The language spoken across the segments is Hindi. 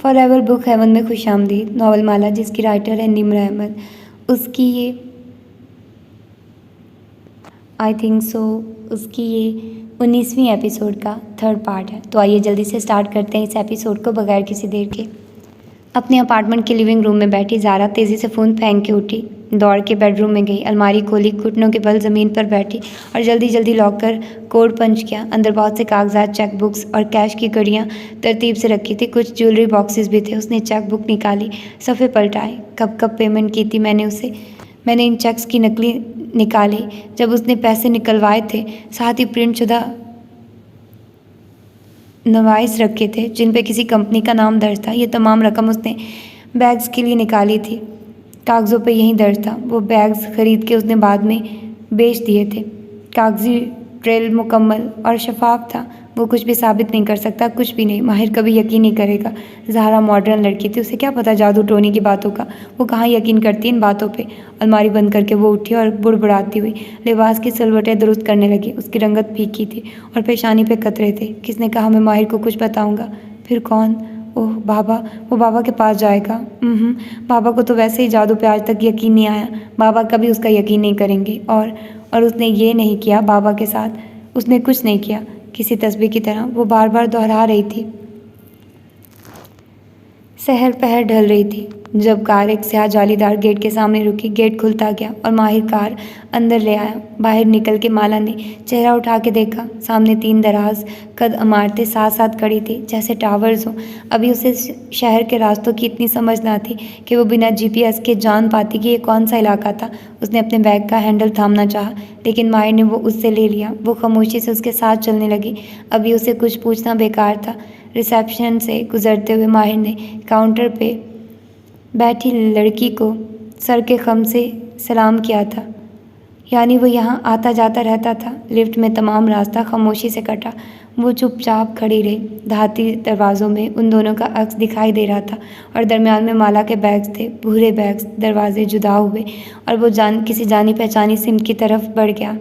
फॉरएवर बुक हेवन में खुशामदीद। नावल माला जिसकी राइटर है निम्र अहमद, उसकी ये आई थिंक सो उसकी ये 19वीं एपिसोड का 3rd पार्ट है। तो आइए जल्दी से स्टार्ट करते हैं इस एपिसोड को बगैर किसी देर के। अपने अपार्टमेंट के लिविंग रूम में बैठी ज़ारा तेज़ी से फ़ोन फेंक के उठी, दौड़ के बेडरूम में गई, अलमारी खोली, घुटनों के बल ज़मीन पर बैठी और जल्दी जल्दी लॉकर कोड पंच किया। अंदर बहुत से कागजात, चेक बुक्स और कैश की कड़ियाँ तरतीब से रखी थी, कुछ ज्वेलरी बॉक्सेस भी थे। उसने चेक बुक निकाली, सफ़े पलटाए। कब कब पेमेंट की थी मैंने इन चेक्स की नकली निकाली जब उसने पैसे निकलवाए थे, साथ ही प्रिंट शुदा नवाइस रखे थे जिन पे किसी कंपनी का नाम दर्ज था। ये तमाम रकम उसने बैग्स के लिए निकाली थी, कागज़ों पे यही दर्ज था। वो बैग्स खरीद के उसने बाद में बेच दिए थे। कागजी ट्रेल मुकम्मल और शफाफ था। वो कुछ भी साबित नहीं कर सकता, कुछ भी नहीं। माहिर कभी यकीन नहीं करेगा। ज़ाहरा मॉडर्न लड़की थी, उसे क्या पता जादू टोनी की बातों का। वो कहाँ यकीन करती इन बातों पे। अलमारी बंद करके वो उठी और बुड़बुड़ाती हुई लिबास की सिलवटें दुरुस्त करने लगी। उसकी रंगत फीकी थी और पेशानी पे कतरे थे। किसने कहा मैं माहिर को कुछ बताऊंगा? फिर कौन? ओह बाबा, वो बाबा के पास जाएगा। बाबा को तो वैसे ही जादू पे आज तक यकीन नहीं आया। बाबा कभी उसका यकीन नहीं करेंगे। और उसने ये नहीं किया बाबा के साथ, उसने कुछ नहीं किया। किसी तस्बीह की तरह वो बार बार दोहरा रही थी। सहर पहर ढल रही थी जब कार एक स्याह जालीदार गेट के सामने रुकी। गेट खुलता गया और माहिर कार अंदर ले आया। बाहर निकल के माला ने चेहरा उठा के देखा। सामने 3 दराज कद इमारतें साथ साथ खड़ी थी जैसे टावर्स हों। अभी उसे शहर के रास्तों की इतनी समझ ना थी कि वो बिना GPS के जान पाती कि ये कौन सा इलाका था। उसने अपने बैग का हैंडल थामना चाहा, लेकिन माहिर ने वो उससे ले लिया। वो खामोशी से उसके साथ चलने लगी। अभी उसे कुछ पूछना बेकार था। रिसेप्शन से गुजरते हुए माहिर ने काउंटर पे बैठी लड़की को सर के खम से सलाम किया था। यानी वो यहाँ आता जाता रहता था। लिफ्ट में तमाम रास्ता खामोशी से कटा। वो चुपचाप खड़ी रही। धाती दरवाज़ों में उन दोनों का अक्स दिखाई दे रहा था और दरमियान में माला के बैग्स थे, भूरे बैग्स। दरवाजे जुदा हुए और वो किसी जानी पहचानी सिमत की तरफ बढ़ गया।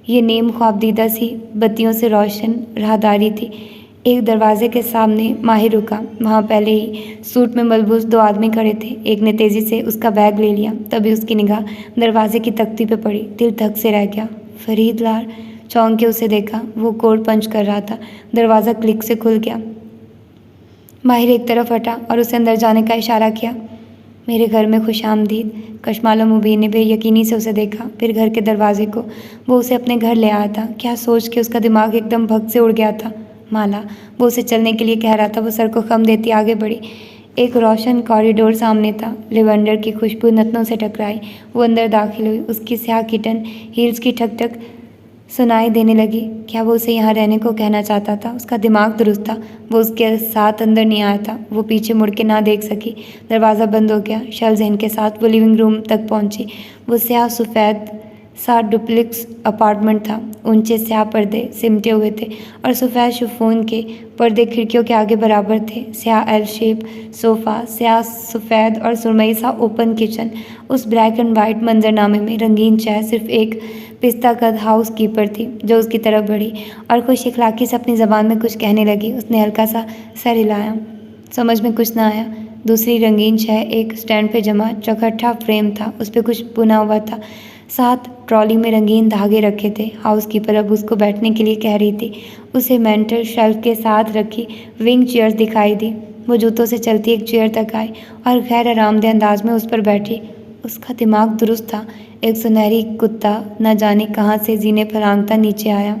ये नीम ख्वाबदीदा सी बत्तियों से रोशन राहदारी थी। एक दरवाजे के सामने माहिर रुका। वहाँ पहले ही सूट में मलबूस 2 आदमी खड़े थे। एक ने तेज़ी से उसका बैग ले लिया। तभी उसकी निगाह दरवाजे की तख्ती पे पड़ी। दिल धक से रह गया। फरीद लाल चौंक के उसे देखा। वो कोड पंच कर रहा था। दरवाज़ा क्लिक से खुल गया। माहिर एक तरफ हटा और उसे अंदर जाने का इशारा किया। मेरे घर में खुशामदीद। कशमाल मुबीन ने बेयकीनी से उसे देखा, फिर घर के दरवाजे को। वो उसे अपने घर ले आया था। क्या सोच के उसका दिमाग एकदम भग से उड़ गया था। माला, वो उसे चलने के लिए कह रहा था। वो सर को खम देती आगे बढ़ी। एक रोशन कॉरिडोर सामने था। लेवेंडर की खुशबू नतनों से टकराई। वो अंदर दाखिल हुई। उसकी स्याह किटन हील्स की ठक ठक सुनाई देने लगी। क्या वो उसे यहाँ रहने को कहना चाहता था? उसका दिमाग दुरुस्त था। वो उसके साथ अंदर नहीं आया था। वो पीछे मुड़ के ना देख सकी। दरवाज़ा बंद हो गया। शल ज़हन के साथ वो लिविंग रूम तक पहुँची। वो स्याह सफ़ेद सा डुप्लेक्स अपार्टमेंट था। ऊंचे स्याह पर्दे सिमटे हुए थे और सफ़ेद शिफॉन के पर्दे खिड़कियों के आगे बराबर थे। स्याह एल शेप सोफ़ा, स्याह सफ़ेद और सुरमई सा ओपन किचन। उस ब्लैक एंड वाइट मंजरनामे में रंगीन चाय सिर्फ एक पिस्ता कद हाउस कीपर थी जो उसकी तरफ बढ़ी और खुश इखलाकी से अपनी ज़बान में कुछ कहने लगी। उसने हल्का सा सर हिलाया। समझ में कुछ ना आया। दूसरी रंगीन चाय एक स्टैंड पे जमा चौखटा फ्रेम था। उस पर कुछ बुना हुआ था। साथ ट्रॉली में रंगीन धागे रखे थे। हाउसकीपर अब उसको बैठने के लिए कह रही थी। उसे मेंटल शेल्फ के साथ रखी विंग चेयर्स दिखाई दी। वो जूतों से चलती एक चेयर तक आई और गैर आरामदेह अंदाज में उस पर बैठी। उसका दिमाग दुरुस्त था। एक सुनहरी कुत्ता न जाने कहाँ से जीने फलांगता नीचे आया।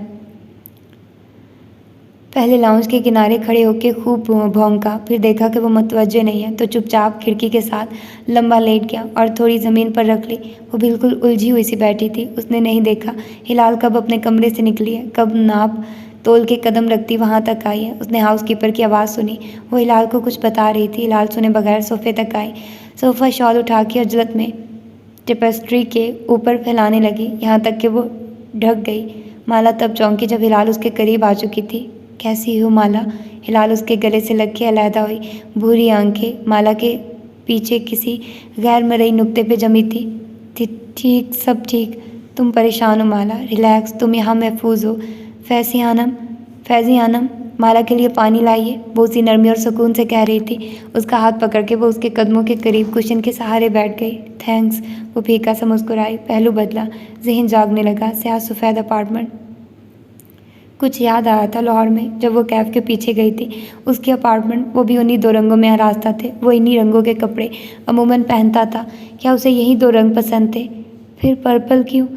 पहले लाउंज के किनारे खड़े होकर खूब भौंका, फिर देखा कि वो मुतवज्जे नहीं है तो चुपचाप खिड़की के साथ लंबा लेट गया और थोड़ी ज़मीन पर रख ली। वो बिल्कुल उलझी हुई सी बैठी थी। उसने नहीं देखा हिलाल कब अपने कमरे से निकली है, कब नाप तोल के कदम रखती वहाँ तक आई है। उसने हाउसकीपर की आवाज़ सुनी। वो हिलाल को कुछ बता रही थी। हिलाल सुने बगैर सोफे तक आई। सोफ़ा शॉल उठा के अजलत में टेपेस्ट्री के ऊपर फैलाने लगी, यहाँ तक कि वो ढक गई। माला तब चौंकी जब हिलाल उसके करीब आ चुकी थी। कैसी हो माला? हिलाल उसके गले से लग के अलहदा हुई। भूरी आंखें माला के पीछे किसी गैर मरई नुक्ते पे जमी थी। ठीक, सब ठीक। तुम परेशान हो माला? रिलैक्स, तुम यहाँ महफूज हो। फैज़ी आनम माला के लिए पानी लाइए, वो उसी नरमी और सुकून से कह रही थी। उसका हाथ पकड़ के वो उसके कदमों के करीब कुशन के सहारे बैठ गई। थैंक्स। वो फीका सा मुस्कुराई, पहलू बदला, जहन जागने लगा। स्याह सफ़ेद अपार्टमेंट। कुछ याद आया था लाहौर में जब वो कैफ के पीछे गई थी। उसके अपार्टमेंट, वो भी उन्हीं 2 रंगों में आरास्ता थे। वो इन्हीं रंगों के कपड़े अमूमन पहनता था। क्या उसे यही 2 रंग पसंद थे? फिर पर्पल क्यों?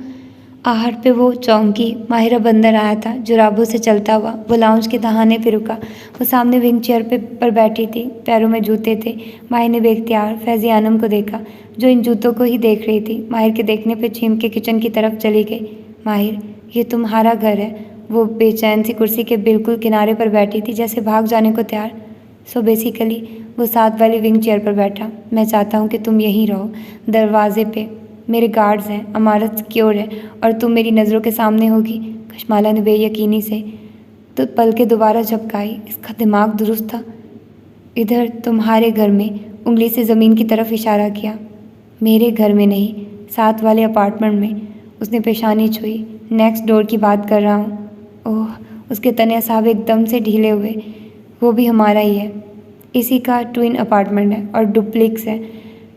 आहट पे वो चौंकी। माहिरा बंदर आया था जुराबों से चलता हुआ। वो लाउंज के दहाने पे रुका। वो सामने विंग चेयर पर बैठी थी, पैरों में जूते थे। माहिर ने बेख्तियार फैज़ी आनम को देखा, जो इन जूतों को ही देख रही थी। माहिर के देखने पे छीन के किचन की तरफ चली गई। माहिर, ये तुम्हारा घर है। वो बेचैन सी कुर्सी के बिल्कुल किनारे पर बैठी थी, जैसे भाग जाने को तैयार। सो बेसिकली वो साथ वाली विंग चेयर पर बैठा। मैं चाहता हूँ कि तुम यहीं रहो, दरवाजे पे मेरे गार्ड्स हैं, अमारत सिक्योर है और तुम मेरी नज़रों के सामने होगी। कशमाला ने बेयकीनी से तो पलकें दोबारा झपकाई। इसका दिमाग दुरुस्त था। इधर तुम्हारे घर में, उंगली से ज़मीन की तरफ इशारा किया। मेरे घर में नहीं, साथ वाले अपार्टमेंट में। उसने पेशानी छुई। नेक्स्ट डोर की बात कर रहा हूँ। ओह, उसके तने असाब एकदम से ढीले हुए। वो भी हमारा ही है। इसी का ट्विन अपार्टमेंट है और डुप्लेक्स है।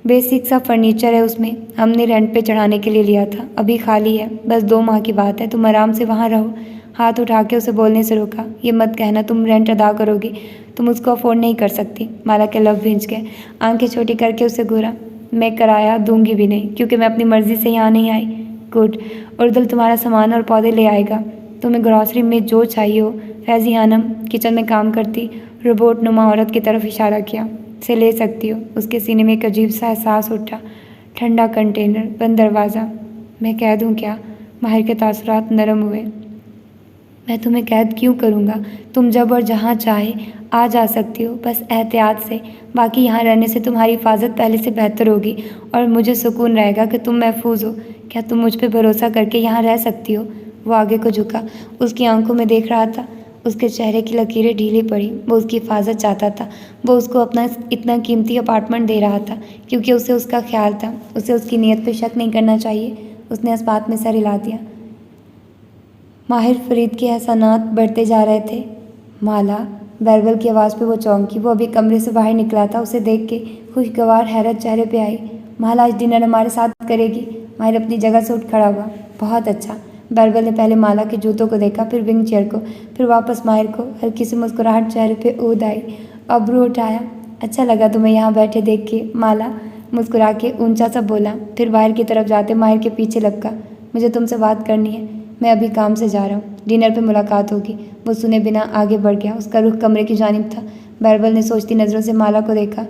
बेसिक सा फर्नीचर है उसमें। हमने रेंट पे चढ़ाने के लिए लिया था, अभी खाली है। बस 2 माह की बात है, तुम आराम से वहाँ रहो। हाथ उठा के उसे बोलने से रोका। ये मत कहना तुम रेंट अदा करोगी, तुम उसको अफोर्ड नहीं कर सकती। माला के लब भींच गए। आंखें छोटी करके उसे घूरा। मैं किराया दूंगी भी नहीं, क्योंकि मैं अपनी मर्जी से यहाँ नहीं आई। गुड। उर्दुल तुम्हारा सामान और पौधे ले आएगा। तुम्हें ग्रॉसरी में जो चाहिए हो। फैज़ी खानम किचन में काम करती रोबोट नुमा औरत की तरफ इशारा किया। से ले सकती हो। उसके सीने में एक अजीब सा एहसास उठा। ठंडा कंटेनर, बंद दरवाज़ा। मैं कह दूँ क्या? माहिर के तासुरात नरम हुए। मैं तुम्हें कैद क्यों करूँगा? तुम जब और जहाँ चाहे आ जा सकती हो, बस एहतियात से। बाकी यहाँ रहने से तुम्हारी हिफाजत पहले से बेहतर होगी और मुझे सुकून रहेगा कि तुम महफूज हो। क्या तुम मुझ पर भरोसा करके यहाँ रह सकती हो? वो आगे को झुका, उसकी आंखों में देख रहा था। उसके चेहरे की लकीरें ढीली पड़ी। वो उसकी हिफाजत चाहता था। वो उसको अपना इतना कीमती अपार्टमेंट दे रहा था क्योंकि उसे उसका ख्याल था। उसे उसकी नीयत पर शक नहीं करना चाहिए। उसने इस बात में सर हिला दिया। माहिर फरीद के एहसानात बढ़ते जा रहे थे। माला, बैरबल की आवाज़ पे वो चौंकी। वो अभी कमरे से बाहर निकला था। उसे देख के खुशगवार हैरत चेहरे पे आई। माला आज डिनर हमारे साथ करेगी। माहिर अपनी जगह से उठ खड़ा हुआ। बहुत अच्छा। बैरबल ने पहले माला के जूतों को देखा, फिर विंग चेयर को, फिर वापस माहिर को। हल्की सी मुस्कुराहट चेहरे पे ऊद आई। अब्रू उठाया। अच्छा लगा तुम्हें यहाँ बैठे देख के, माला मुस्कुरा के ऊंचा सा बोला। फिर बाहर की तरफ जाते माहिर के पीछे लपका। मुझे तुमसे बात करनी है। मैं अभी काम से जा रहा हूँ, डिनर पे मुलाकात होगी। वो सुने बिना आगे बढ़ गया। उसका रुख कमरे की जानिब था। बैरबल ने सोचती नज़रों से माला को देखा।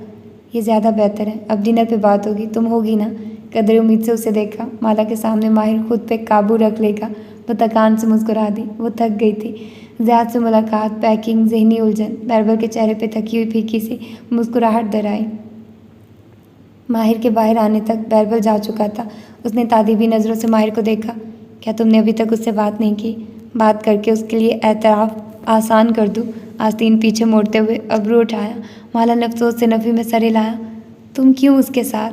ये ज़्यादा बेहतर है, अब डिनर पे बात होगी, तुम होगी ना? कदरे उम्मीद से उसे देखा। माला के सामने माहिर खुद पे काबू रख लेगा। वो थकान से मुस्कुरा दी। वो थक गई थी। ज़्यादा से मुलाकात, पैकिंग, जहनी उलझन। बैरबल के चेहरे पे थकी हुई फीकी सी मुस्कुराहट दराई। माहिर के बाहर आने तक बैरबल जा चुका था। उसने तादीबी नज़रों से माहिर को देखा। क्या तुमने अभी तक उससे बात नहीं की? बात करके उसके लिए एतराफ़ आसान कर दूँ? आस्तीन पीछे मोड़ते हुए अब्रू उठाया। माला ने अफसोस से नफ़ी में सर हिलाया। तुम क्यों उसके साथ?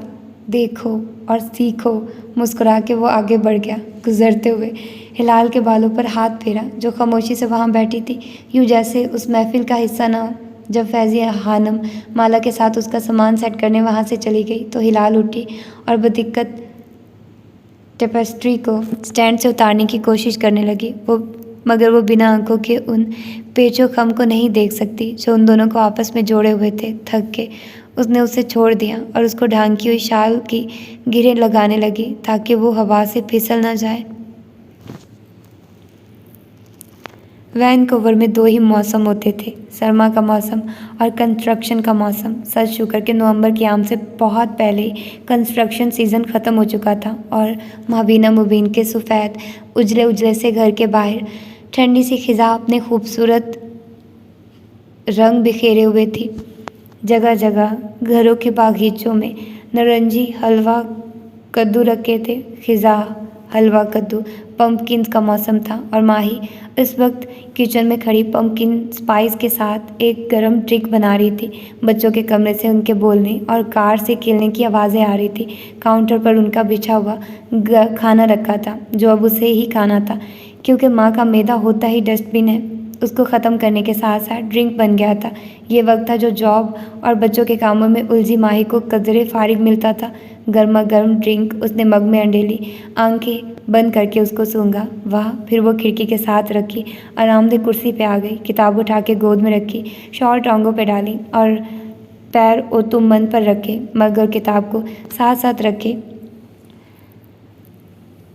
देखो और सीखो। मुस्कुरा के वो आगे बढ़ गया। गुजरते हुए हिलाल के बालों पर हाथ फेरा, जो खामोशी से वहाँ बैठी थी, यूँ जैसे उस महफिल का हिस्सा ना हो। जब फैज़ी खानम माला के साथ उसका सामान सेट करने वहाँ से चली गई तो हिलाल उठी और बदिक्कत टेपेस्ट्री को स्टैंड से उतारने की कोशिश करने लगी। मगर वो बिना आंखों के उन पेचो खम को नहीं देख सकती जो उन दोनों को आपस में जोड़े हुए थे। थक के उसने उसे छोड़ दिया और उसको ढांकी हुई शाल की गिरें लगाने लगी ताकि वो हवा से फिसल न जाए। वैनकूवर में 2 ही मौसम होते थे, सरमा का मौसम और कंस्ट्रक्शन का मौसम। सच शुक्र के नवंबर की आम से बहुत पहले ही कंस्ट्रक्शन सीज़न ख़त्म हो चुका था और माबीना मुबीन के सफ़ेद उजले उजले से घर के बाहर ठंडी सी खिज़ा अपने खूबसूरत रंग बिखेरे हुए थी। जगह जगह घरों के बागीचों में नारंगी हलवा कद्दू रखे थे। खिज़ा, हलवा कद्दू, पम्पकिन का मौसम था और माही इस वक्त किचन में खड़ी पम्पकिन स्पाइस के साथ एक गरम ड्रिंक बना रही थी। बच्चों के कमरे से उनके बोलने और कार से खेलने की आवाज़ें आ रही थी। काउंटर पर उनका बिछा हुआ खाना रखा था जो अब उसे ही खाना था, क्योंकि माँ का मैदा होता ही डस्टबिन है। उसको ख़त्म करने के साथ साथ ड्रिंक बन गया था। ये वक्त था जो जॉब और बच्चों के कामों में उलझी माही को कदरे फारिग मिलता था। गर्मा गर्म ड्रिंक उसने मग में अंडेली, आंखें बंद करके उसको सूंघा। वाह! फिर वो खिड़की के साथ रखी आरामदेह कुर्सी पे आ गई, किताब उठा के गोद में रखी, शॉल टांगों पे डाली और पैर ओतुमन पर रखे, मग और किताब को साथ साथ रखे,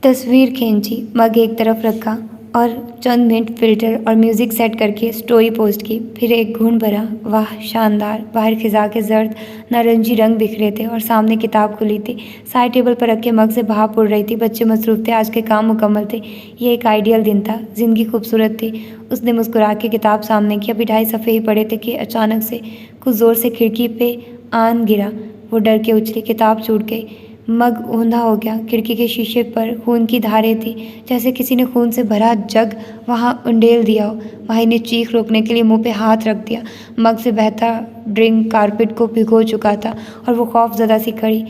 तस्वीर खींची, मग एक तरफ रखा और चंद मिनट फिल्टर और म्यूज़िक सेट करके स्टोरी पोस्ट की। फिर एक घूंट भरा, वाह शानदार! बाहर खिजा के जर्द नारंगी रंग बिखरे थे और सामने किताब खुली थी। साइड टेबल पर रखे मग से भाप उड़ रही थी। बच्चे मसरूफ थे, आज के काम मुकम्मल थे। ये एक आइडियल दिन था, जिंदगी खूबसूरत थी। उसने मुस्कुरा के किताब सामने की। अभी 2.5 सफ़े ही पड़े थे कि अचानक से कुछ ज़ोर से खिड़की पे आन गिरा। वो डर के उछली, किताब छूट गई, मग ऊंधा हो गया। खिड़की के शीशे पर खून की धारें थी, जैसे किसी ने खून से भरा जग वहां उंडेल दिया हो। माही ने चीख रोकने के लिए मुंह पे हाथ रख दिया। मग से बहता ड्रिंक कारपेट को भिगो चुका था और वो खौफजदा सी खड़ी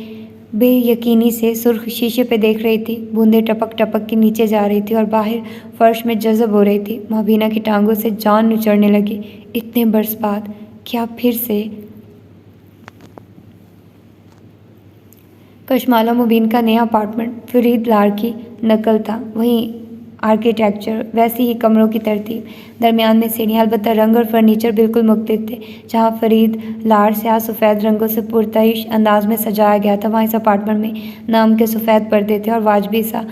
बेयकीनी से सुर्ख शीशे पे देख रही थी। बूंदें टपक टपक के नीचे जा रही थी और बाहर फर्श में जज़ब हो रही थी। मुबीना की टांगों से जान निचड़ने लगी। इतने बरस बाद क्या फिर से? कशमाला मुबीन का नया अपार्टमेंट फरीद लार की नकल था। वहीं आर्किटेक्चर, वैसी ही कमरों की तरतीब, दरमियान में सीढ़ियाँ, अलबत्ता रंग और फर्नीचर बिल्कुल मुख्तलिफ थे। जहाँ फरीद लार स्याह सफ़ेद रंगों से पुरतइश अंदाज में सजाया गया था, वहाँ इस अपार्टमेंट में नाम के सफ़ेद पर्दे थे और वाजबी सा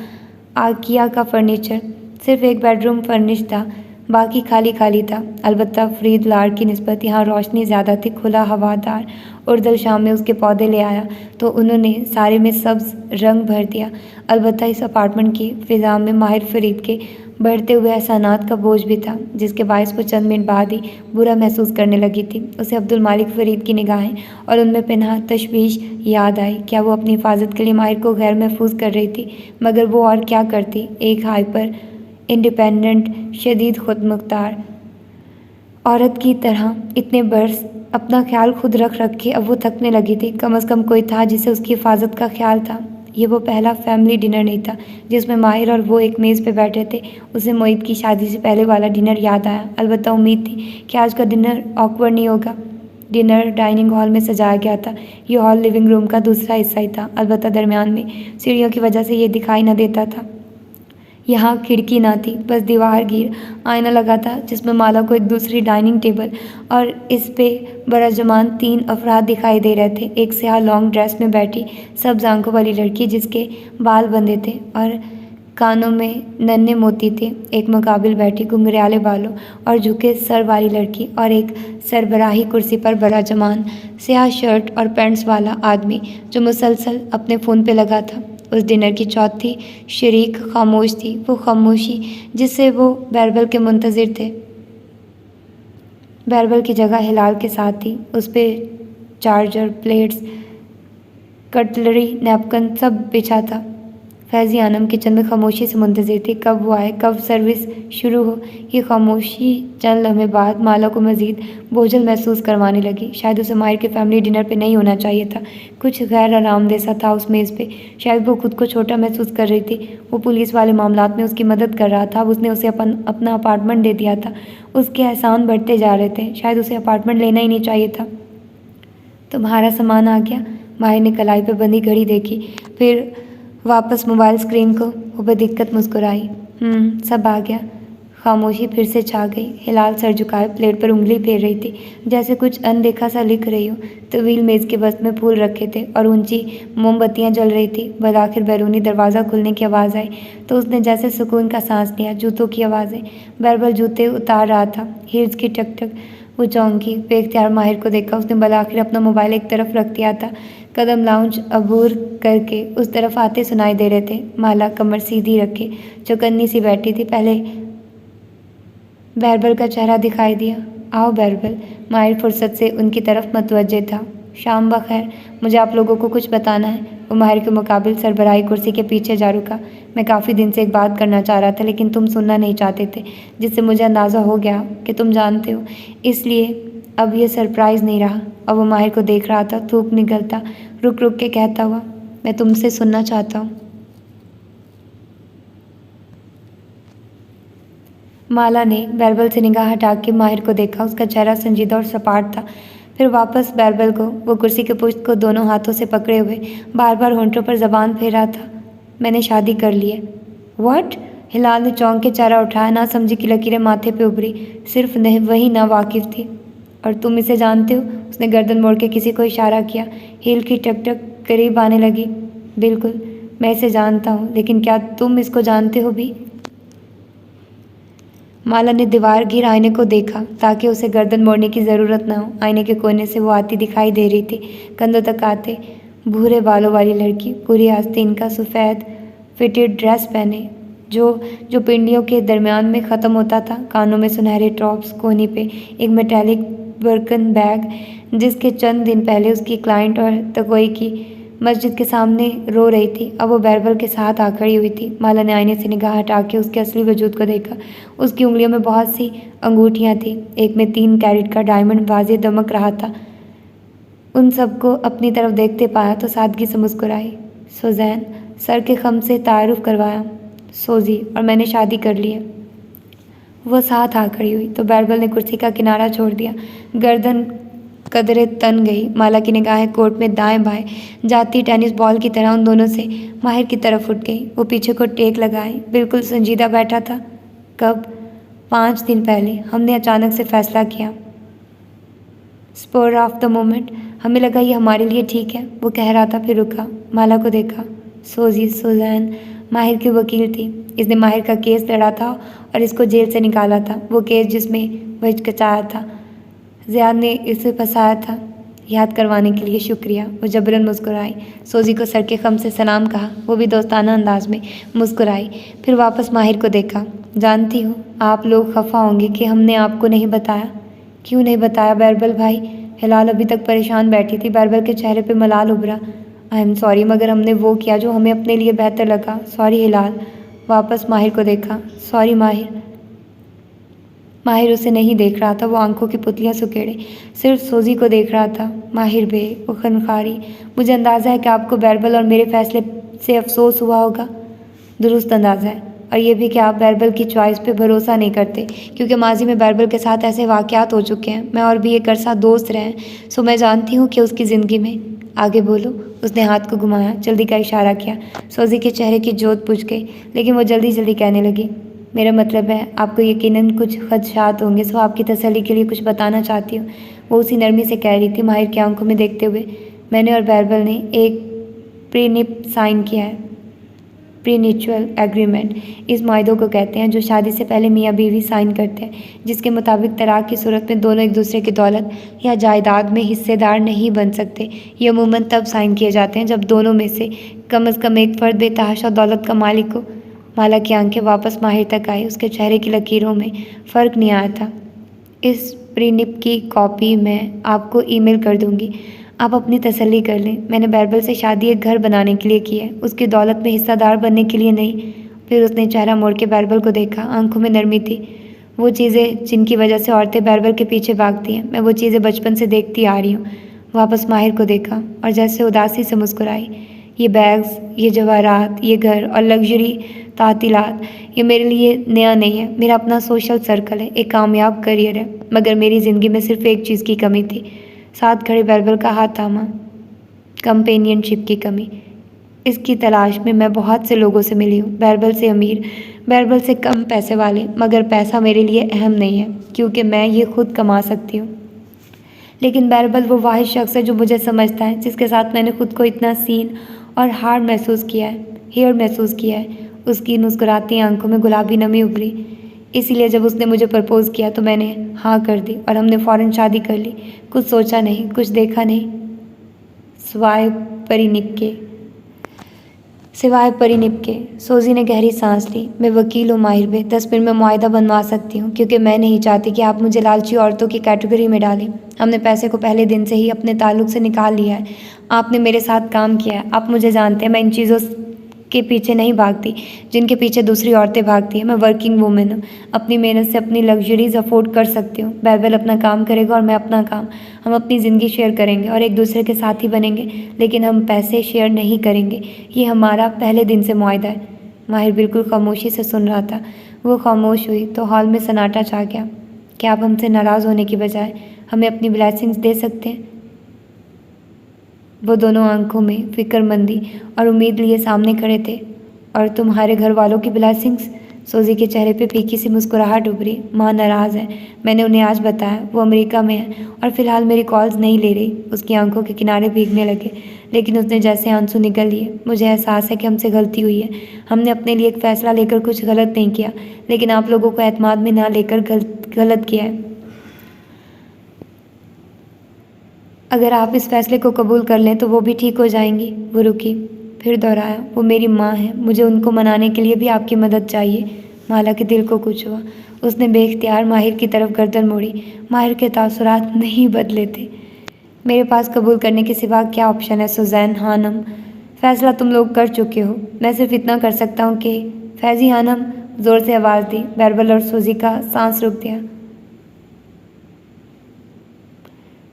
आकिया का फर्नीचर। सिर्फ एक बेडरूम फर्निश था, बाकी खाली खाली था। अलबत्ता फरीद लार की निस्बत यहाँ रोशनी ज़्यादा थी। खुला हवादार उर्दल शाम में उसके पौधे ले आया तो उन्होंने सारे में सब्ज़ रंग भर दिया। अलबत्ता इस अपार्टमेंट की फ़िज़ा में माहिर फरीद के बढ़ते हुए एहसानात का बोझ भी था, जिसके बायस वो चंद मिनट बाद ही बुरा महसूस करने लगी थी। उसे अब्दुल मालिक फरीद की निगाहें और उनमें पनाह तशवीश याद आई। क्या वो अपनी हिफाजत के लिए माहिर को गैर महफूज कर रही थी? मगर वो और क्या करती? एक हाइपर इंडिपेंडेंट, शदीद खुदमुख्तार औरत की तरह इतने बरस अपना ख्याल खुद रख रख के अब वो थकने लगी थी। कम से कम कोई था जिसे उसकी हिफाजत का ख्याल था। ये वो पहला फैमिली डिनर नहीं था जिसमें माहिर और वो एक मेज़ पे बैठे थे। उसे मोहित की शादी से पहले वाला डिनर याद आया। अलबत्ता उम्मीद थी कि आज का डिनर ऑकवर्ड नहीं होगा। डिनर डाइनिंग हॉल में सजाया गया था। ये हॉल लिविंग रूम का दूसरा हिस्सा ही था, अलबत्ता दरमियान में सीढ़ियों की वजह से ये दिखाई न देता था। यहाँ खिड़की ना थी, बस दीवार गिर आईना लगा था जिसमें माला को एक दूसरी डाइनिंग टेबल और इस पे बराजमान 3 अफराद दिखाई दे रहे थे। एक स्याह लॉन्ग ड्रेस में बैठी सब्ज आंखों वाली लड़की जिसके बाल बंधे थे और कानों में नन्हे मोती थे। एक मुकाबिल बैठी घुंघराले बालों और झुके सर वाली लड़की और एक सरबराही कुर्सी पर बराजमान स्याह शर्ट और पैंट्स वाला आदमी जो मुसलसल अपने फ़ोन पे लगा था। उस डिनर की चौथी शरीक खामोश थी, वो खामोशी जिससे वो बैरबल के मुंतज़िर थे। बैरबल की जगह हिलाल के साथ थी। उस पर चार्जर, प्लेट्स, कटलरी, नैपकिन सब बिछा था। फैज़ी आनम किचन में खामोशी से मुंतज़िर थी, कब वो आए, कब सर्विस शुरू हो। ये खामोशी चंद लम्हे बाद माला को मज़ीद बोझल महसूस करवाने लगी। शायद उसे माहिर के फैमिली डिनर पे नहीं होना चाहिए था। कुछ गैर आरामदेह सा था उस मेज़ पे। शायद वो खुद को छोटा महसूस कर रही थी। वो पुलिस वाले मामलात में उसकी मदद कर रहा था। अब उसने उसे अपना अपार्टमेंट दे दिया था। उसके एहसान बढ़ते जा रहे थे। शायद उसे अपार्टमेंट लेना ही नहीं चाहिए था। तुम्हारा सामान आ गया? माहिर ने कलाई पे बंधी घड़ी देखी, फिर वापस मोबाइल स्क्रीन को। वो बदिक्कत मुस्कुराई। सब आ गया। खामोशी फिर से छा गई। हिलाल सर झुकाए प्लेट पर उंगली फेर रही थी, जैसे कुछ अनदेखा सा लिख रही हो। तवील मेज़ के वस्त में फूल रखे थे और ऊंची मोमबत्तियां जल रही थी। बदाखिर बैरूनी दरवाज़ा खुलने की आवाज़ आई तो उसने जैसे सुकून का सांस लिया। जूतों की आवाज़ें। बैरबल जूते उतार रहा था। हिर्ज की टक टक। वो चौंकी। बेख्तियार माहिर को देखा। उसने बलाखिर अपना मोबाइल एक तरफ रख दिया था। कदम लाउंज अबूर करके उस तरफ आते सुनाई दे रहे थे। माला कमर सीधी रखे चौकन्नी सी बैठी थी। पहले बैरबल का चेहरा दिखाई दिया। आओ बैरबल। माहिर फुर्सत से उनकी तरफ मतवज्जे था। शाम बखैर, मुझे आप लोगों को कुछ बताना है। वो माहिर के मुकाबिल सरबराही कुर्सी के पीछे जा रुका। मैं काफ़ी दिन से एक बात करना चाह रहा था लेकिन तुम सुनना नहीं चाहते थे, जिससे मुझे अंदाज़ा हो गया कि तुम जानते हो, इसलिए अब ये सरप्राइज़ नहीं रहा। अब वो माहिर को देख रहा था, थूक निकलता, रुक रुक के कहता हुआ, मैं तुमसे सुनना चाहता हूँ। माला ने बैरबल से निगाह हटा के माहिर को देखा। उसका चेहरा संजीदा और सपाट था। फिर वापस बैरबल को। वो कुर्सी के पुश्त को दोनों हाथों से पकड़े हुए बार बार होंठों पर जबान फेर रहा था। मैंने शादी कर ली है। व्हाट? हिलाल ने चौंक के चेहरा उठाया। ना समझी की लकीरें माथे पे उभरी। सिर्फ नहीं वही ना वाकिफ थी। और तुम इसे जानते हो? उसने गर्दन मोड़ के किसी को इशारा किया। हील की टक-टक करीब आने लगी। बिल्कुल, मैं इसे जानता हूँ, लेकिन क्या तुम इसको जानते हो भी? माला ने दीवार घिर आईने को देखा ताकि उसे गर्दन मोड़ने की ज़रूरत ना हो। आईने के कोने से वो आती दिखाई दे रही थी, कंधों तक आते, भूरे बालों वाली लड़की, पूरी आस्तीन का सफ़ेद फिटेड ड्रेस पहने जो पिंडियों के दरमियान में ख़त्म होता था। कानों में सुनहरे ड्रॉप्स, कोहनी पे एक मेटालिक बर्कन बैग जिसके चंद दिन पहले उसकी क्लाइंट और तकोई की मस्जिद के सामने रो रही थी, अब वो बैरबल के साथ आ खड़ी हुई थी। माला ने आईने से निगाह हटा के उसके असली वजूद को देखा। उसकी उंगलियों में बहुत सी अंगूठियाँ थीं। एक में 3 कैरेट का डायमंड वाज़ेह दमक रहा था। उन सबको अपनी तरफ देखते पाया तो सादगी से मुस्कुराई। सुजैन, सर के खम से तारुफ करवाया। सोजी, और मैंने शादी कर ली है। वो साथ आ खड़ी हुई तो बैरबल ने कुर्सी का किनारा छोड़ दिया। गर्दन कदरे तन गई। माला की निगाहें कोर्ट में दाएं बाएं जाती टेनिस बॉल की तरह उन दोनों से माहिर की तरफ उठ गई। वो पीछे को टेक लगाए, बिल्कुल संजीदा बैठा था। कब? 5 दिन पहले हमने अचानक से फैसला किया। Spore of the moment. हमें लगा ये हमारे लिए ठीक है, वो कह रहा था, फिर रुका। माला को देखा। सोजी, सुजैन माहिर की वकील थी। इसने माहिर का केस लड़ा था और इसको जेल से निकाला था। वो केस जिसमें वह हिचकिचाया था। ज़ियाद ने इसे फंसाया था। याद करवाने के लिए शुक्रिया। वो जबरन मुस्कुराई। सोजी को सर के खम से सलाम कहा। वो भी दोस्ताना अंदाज में मुस्कुराई। फिर वापस माहिर को देखा। जानती हूँ आप लोग खफा होंगे कि हमने आपको नहीं बताया। क्यों नहीं बताया बैरबल भाई? हिलाल अभी तक परेशान बैठी थी। बैरबल के चेहरे पे मलाल उभरा। आई एम सॉरी, मगर हमने वो किया जो हमें अपने लिए बेहतर लगा। सॉरी हिलाल। वापस माहिर को देखा। सॉरी माहिर। माहिर उसे नहीं देख रहा था। वो आंखों की पुतलियां सुकेड़े सिर्फ सोजी को देख रहा था। माहिर बे, वो खनखारी, मुझे अंदाज़ा है कि आपको बैरबल और मेरे फैसले से अफसोस हुआ होगा। दुरुस्त अंदाज़ा है। और ये भी कि आप बैरबल की चॉइस पे भरोसा नहीं करते, क्योंकि माजी में बैरबल के साथ ऐसे वाक़यात हो चुके हैं। मैं और भी एक अरसा दोस्त रहे हैं, सो मैं जानती हूँ कि उसकी ज़िंदगी में। आगे बोलो। उसने हाथ को घुमाया, जल्दी का इशारा किया। सोजी के चेहरे की जोत बुझ गई, लेकिन वो जल्दी जल्दी कहने लगी। मेरा मतलब है आपको यकीनन कुछ खदशात होंगे, सो आपकी तसल्ली के लिए कुछ बताना चाहती हूँ। वो उसी नरमी से कह रही थी, माहिर की आंखों में देखते हुए। मैंने और बैरबल ने एक प्रीनिप साइन किया है। प्रीनिचुअल एग्रीमेंट इस मायदों को कहते हैं जो शादी से पहले मियाँ बीवी साइन करते हैं, जिसके मुताबिक तलाक की सूरत में दोनों एक दूसरे की दौलत या जायदाद में हिस्सेदार नहीं बन सकते। ये अमूमन तब साइन किए जाते हैं जब दोनों में से कम अज़ कम एक फ़र्द बेतहाशा दौलत का मालिक हो। माला की आंखें वापस माहिर तक आई। उसके चेहरे की लकीरों में फ़र्क नहीं आया था। इस प्रीनिप की कॉपी मैं आपको ईमेल कर दूंगी। आप अपनी तसल्ली कर लें। मैंने बैरबल से शादी एक घर बनाने के लिए की है, उसकी दौलत में हिस्सादार बनने के लिए नहीं। फिर उसने चेहरा मोड़ के बैरबल को देखा। आंखों में नरमी थी। वो चीज़ें जिनकी वजह से औरतें बैरबल के पीछे भागती हैं, मैं वो चीज़ें बचपन से देखती आ रही हूँ। वापस माहिर को देखा और जैसे उदासी से मुस्कुराई। ये बैग्स, ये जवाहरात, ये घर और लग्जरी तातीलात, ये मेरे लिए नया नहीं है। मेरा अपना सोशल सर्कल है, एक कामयाब करियर है, मगर मेरी ज़िंदगी में सिर्फ एक चीज़ की कमी थी। साथ खड़े बैरबल का हाथ थामा। कंपेनियनशिप की कमी। इसकी तलाश में मैं बहुत से लोगों से मिली हूँ, बैरबल से अमीर, बैरबल से कम पैसे वाले, मगर पैसा मेरे लिए अहम नहीं है क्योंकि मैं ये खुद कमा सकती हूँ। लेकिन बैरबल वो वाहिद शख्स है जो मुझे समझता है, जिसके साथ मैंने खुद को इतना सीन और हार्ड महसूस किया है, हेयर महसूस किया है। उसकी मुस्कुराती आंखों में गुलाबी नमी उभरी। इसीलिए जब उसने मुझे प्रपोज़ किया तो मैंने हाँ कर दी और हमने फ़ौरन शादी कर ली। कुछ सोचा नहीं, कुछ देखा नहीं, सिवाय परिनिप के। सोजी ने गहरी सांस ली। मैं वकील हूँ माहिर बे, 10 मिनट में मुआहदा बनवा सकती हूँ, क्योंकि मैं नहीं चाहती कि आप मुझे लालची औरतों की कैटेगरी में डालें। हमने पैसे को पहले दिन से ही अपने ताल्लुक से निकाल लिया है। आपने मेरे साथ काम किया है, आप मुझे जानते हैं। मैं इन चीज़ों के पीछे नहीं भागती जिनके पीछे दूसरी औरतें भागती हैं। मैं वर्किंग वूमेन हूँ, अपनी मेहनत से अपनी लग्जरीज अफोर्ड कर सकती हूँ। बैरबल अपना काम करेगा और मैं अपना काम। हम अपनी ज़िंदगी शेयर करेंगे और एक दूसरे के साथ ही बनेंगे, लेकिन हम पैसे शेयर नहीं करेंगे। ये हमारा पहले दिन से मुआहदा है। माहिर बिल्कुल खामोशी से सुन रहा था। वो खामोश हुई तो हॉल में सन्नाटा छा गया। क्या आप हमसे नाराज़ होने की बजाय हमें अपनी ब्लेसिंग्स दे सकते हैं? वो दोनों आंखों में फिक्रमंदी और उम्मीद लिए सामने खड़े थे। और तुम्हारे घर वालों की ब्लेसिंग्स? सोजी के चेहरे पे फीकी सी मुस्कुराहट उभरी। माँ नाराज़ है, मैंने उन्हें आज बताया। वो अमेरिका में है और फिलहाल मेरी कॉल्स नहीं ले रही। उसकी आंखों के किनारे भीगने लगे, लेकिन उसने जैसे आंसू निकल लिए। मुझे एहसास है कि हमसे गलती हुई है। हमने अपने लिए एक फ़ैसला लेकर कुछ गलत नहीं किया, लेकिन आप लोगों को एतमाद में ना लेकर गलत किया है। अगर आप इस फैसले को कबूल कर लें तो वो भी ठीक हो जाएंगी। वो रुकी, फिर दोहराया, वो मेरी माँ है, मुझे उनको मनाने के लिए भी आपकी मदद चाहिए। माला के दिल को कुछ हुआ। उसने बेख्तियार माहिर की तरफ गर्दन मोड़ी। माहिर के तासुरात नहीं बदले थे। मेरे पास कबूल करने के सिवा क्या ऑप्शन है सुजैन हानम? फैसला तुम लोग कर चुके हो। मैं सिर्फ इतना कर सकता हूँ कि फैजी हानम, ज़ोर से आवाज़ दी। बैरबल और सोजी का सांस रुक गया।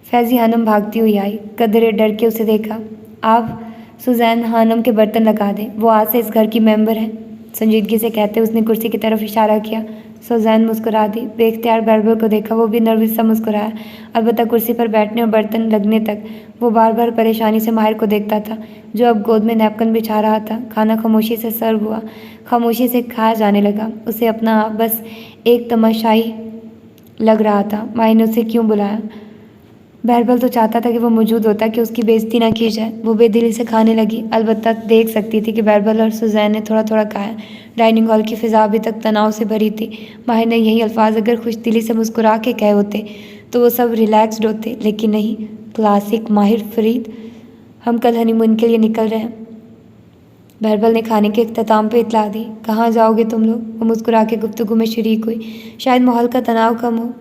फैजी हानम भागती हुई आई। कदरे डर के उसे देखा। आप सुजैन हानम के बर्तन लगा दें, वो आज से इस घर की मेंबर हैं, संजीदगी से कहते उसने कुर्सी की तरफ इशारा किया। सुजैन मुस्कुरा दी। बेख्तियार बैरबल को देखा, वो भी नर्वस सा मुस्कुराया। अलबत्ता कुर्सी पर बैठने और बर्तन लगने तक वो बार बार परेशानी से माहिर को देखता था, जो अब गोद में नैपकिन बिछा रहा था। खाना खामोशी से सर्व हुआ, खामोशी से खाया जाने लगा। उसे अपना आप बस एक तमाशाई लग रहा था। माही ने उसे क्यों बुलाया? बैरबल तो चाहता था कि वो मौजूद होता कि उसकी बेइज्जती ना की जाए। वो बेदिली से खाने लगी, अलबत्ता देख सकती थी कि बैरबल और सुजैन ने थोड़ा थोड़ा खाया। डाइनिंग हॉल की फ़िज़ा अभी तक तनाव से भरी थी। माहिर ने यही अल्फाज अगर खुशदिली से मुस्कुरा के कहे होते तो वो सब रिलैक्स्ड होते, लेकिन नहीं। क्लासिक माहिर फरीद, हम कल हनीमून के लिए निकल रहे हैं। बैरबल ने खाने के इख्तिताम पे इतला दी। कहाँ जाओगे तुम लोग? वो मुस्कुरा के गुफ्तगू में शरीक हुई। शायद माहौल का तनाव कम हो।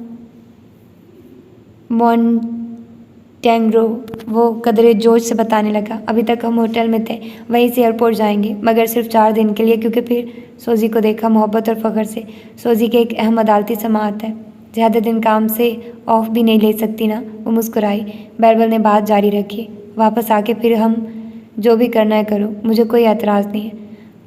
टैंग्रो, वो कदरे जोश से बताने लगा। अभी तक हम होटल में थे, वहीं से एयरपोर्ट जाएंगे, मगर सिर्फ 4 दिन के लिए, क्योंकि फिर सोजी को देखा मोहब्बत और फ़ख्र से। सोजी के एक अहम अदालती समाअत है, ज़्यादा दिन काम से ऑफ भी नहीं ले सकती ना। वो मुस्कुराई। बैरबल ने बात जारी रखी। वापस आके फिर हम जो भी करना है करो, मुझे कोई एतराज़ नहीं है।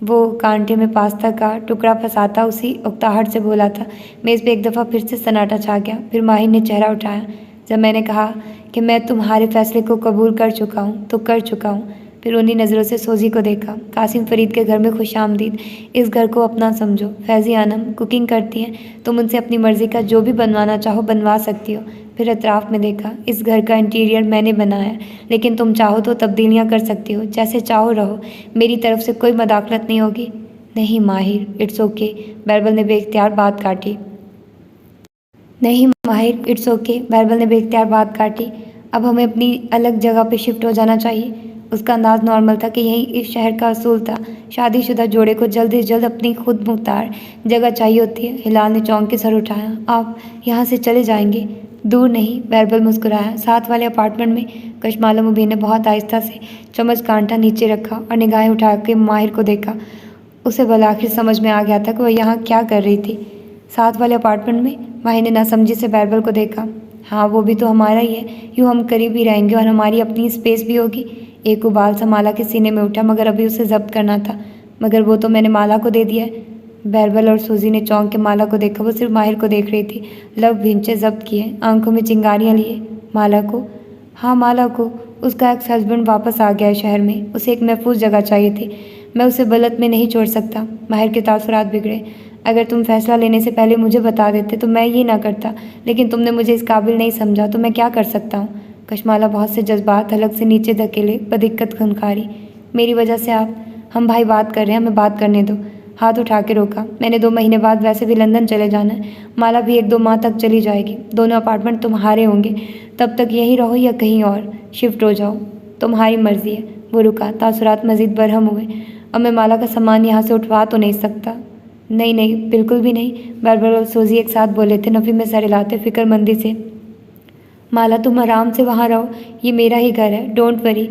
वो कांटे में पास्ता का टुकड़ा फंसाता उसी उकताहट से बोला था। मेज़ पे एक दफ़ा फिर से सन्नाटा छा गया। फिर माहिर ने चेहरा उठाया। जब मैंने कहा कि मैं तुम्हारे फैसले को कबूल कर चुका हूँ तो कर चुका हूँ। फिर उन्हीं नज़रों से सोजी को देखा। कासिम फरीद के घर में खुशामदीद, इस घर को अपना समझो। फैजी आनम कुकिंग करती हैं, तुम उनसे अपनी मर्ज़ी का जो भी बनवाना चाहो बनवा सकती हो। फिर अतराफ़ में देखा। इस घर का इंटीरियर मैंने बनाया, लेकिन तुम चाहो तो तब्दीलियाँ कर सकती हो, जैसे चाहो रहो, मेरी तरफ से कोई मदाखलत नहीं होगी। नहीं माहिर, इट्स ओके। बैरबल ने बेख्तियार बात काटी। नहीं माहिर, इट्स ओके। बैरबल ने बेख्तियार बात काटी। अब हमें अपनी अलग जगह पे शिफ्ट हो जाना चाहिए। उसका अंदाज़ नॉर्मल था कि यही इस शहर का असूल था। शादीशुदा जोड़े को जल्द से जल्द अपनी खुद मुख्तार जगह चाहिए होती है। हिलाल ने चौंक के सर उठाया। आप यहाँ से चले जाएंगे? दूर नहीं, बैरबल मुस्कुराया। साथ वाले अपार्टमेंट में। कशमाला मुबीन ने बहुत आहिस्ता से चम्मच कांटा नीचे रखा और निगाहें उठा के माहिर को देखा। उसे भला आखिर समझ में आ गया था कि वह यहाँ क्या कर रही थी। साथ वाले अपार्टमेंट में? माहिर ने नासमझी से बैरबल को देखा। हाँ, वो भी तो हमारा ही है। यूँ हम करीब ही रहेंगे और हमारी अपनी स्पेस भी होगी। एक उबाल सा माला के सीने में उठा, मगर अभी उसे जब्त करना था। मगर वो तो मैंने माला को दे दिया है। बैरबल और सूजी ने चौंक के माला को देखा। वो सिर्फ माहिर को देख रही थी। लब भींचे जब्त किए, आंखों में चिंगारियाँ लिए। माला को? हाँ, माला को। उसका एक्स हस्बैंड वापस आ गया है शहर में। उसे एक महफूज जगह चाहिए थी। मैं उसे बलत में नहीं छोड़ सकता। माहिर के तासुरात बिगड़े। अगर तुम फैसला लेने से पहले मुझे बता देते तो मैं ये ना करता, लेकिन तुमने मुझे इस काबिल नहीं समझा, तो मैं क्या कर सकता हूँ? कशमाला बहुत से जज्बात हलक से नीचे धकेले, बदिक्कत खनखारी। मेरी वजह से आप? हम भाई बात कर रहे हैं, हमें बात करने दो। हाथ उठा के रोका। मैंने 2 महीने बाद वैसे भी लंदन चले जाना है। माला भी 1-2 माह तक चली जाएगी। दोनों अपार्टमेंट तुम्हारे होंगे। तब तक यहीं रहो या कहीं और शिफ्ट हो जाओ, तुम्हारी मर्जी है। वो रुका। तासुरात मजीद बरहम हुए। अब मैं माला का सामान यहाँ से उठवा तो नहीं सकता। नहीं नहीं, बिल्कुल भी नहीं। बैरबल और सोजी एक साथ बोले थे, नफ़ी में सर हिलाते फिक्रमंदी से। माला तुम आराम से वहाँ रहो, ये मेरा ही घर है, डोंट वरी।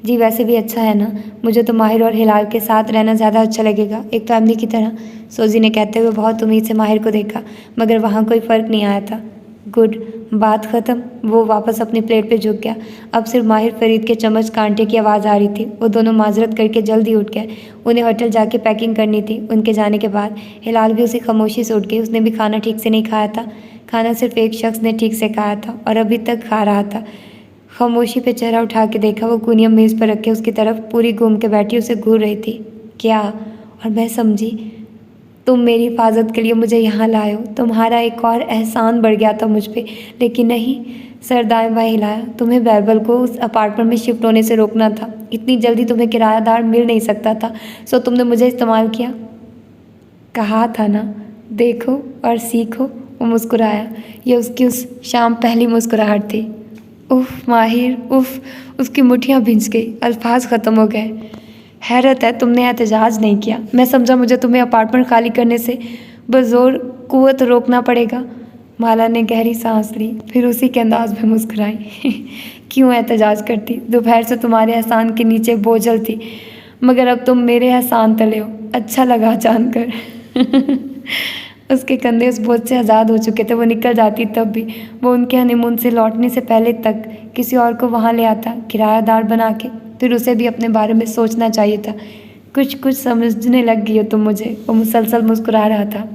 जी वैसे भी अच्छा है ना, मुझे तो माहिर और हिलाल के साथ रहना ज़्यादा अच्छा लगेगा, एक फैमिली की तरह। सोजी ने कहते हुए बहुत उम्मीद से माहिर को देखा, मगर वहाँ कोई फ़र्क नहीं आया था। गुड, बात ख़त्म। वो वापस अपनी प्लेट पे झुक गया। अब सिर्फ माहिर फरीद के चम्मच कांटे की आवाज़ आ रही थी। वो दोनों माजरत करके जल्दी उठ गए। उन्हें होटल जाके पैकिंग करनी थी। उनके जाने के बाद हिलाल भी उसी खामोशी से उठ गई। उसने भी खाना ठीक से नहीं खाया था। खाना सिर्फ एक शख्स ने ठीक से खाया था और अभी तक खा रहा था। खामोशी पे चेहरा उठा के देखा। वो कुनिया मेज़ पर रखे उसकी तरफ पूरी घूम के बैठी उसे घूर रही थी। क्या? और मैं समझी तुम मेरी हिफाजत के लिए मुझे यहाँ लाए हो। तुम्हारा एक और एहसान बढ़ गया था मुझ पे, लेकिन नहीं। सर दाएं बाएं हिलाया। तुम्हें बैरबल को उस अपार्टमेंट में शिफ्ट होने से रोकना था। इतनी जल्दी तुम्हें किरायादार मिल नहीं सकता था, सो तुमने मुझे इस्तेमाल किया। कहा था ना, देखो और सीखो। वो मुस्कुराया। ये उसकी उस शाम पहली मुस्कुराहट थी। उफ माहिर, उफ। उसकी मुट्ठियाँ भिंच गई। अल्फाज ख़त्म हो गए। हैरत है तुमने एहतजाज नहीं किया। मैं समझा मुझे तुम्हें अपार्टमेंट खाली करने से बज़ोर कुव्वत रोकना पड़ेगा। माला ने गहरी सांस ली, फिर उसी के अंदाज में मुस्कुराई। क्यों एहतजाज करती? दोपहर से तुम्हारे एहसान के नीचे बोझल थी, मगर अब तुम मेरे एहसान तले हो। अच्छा लगा जानकर। उसके कंधे उस बोझ से आज़ाद हो चुके थे। वो निकल जाती तब भी वो उनके हनीमून से लौटने से पहले तक किसी और को वहाँ ले आता, किरायादार बना के। फिर उसे भी अपने बारे में सोचना चाहिए था। कुछ कुछ समझने लग गई हो तुम मुझे। वो मुसलसल मुस्कुरा रहा था।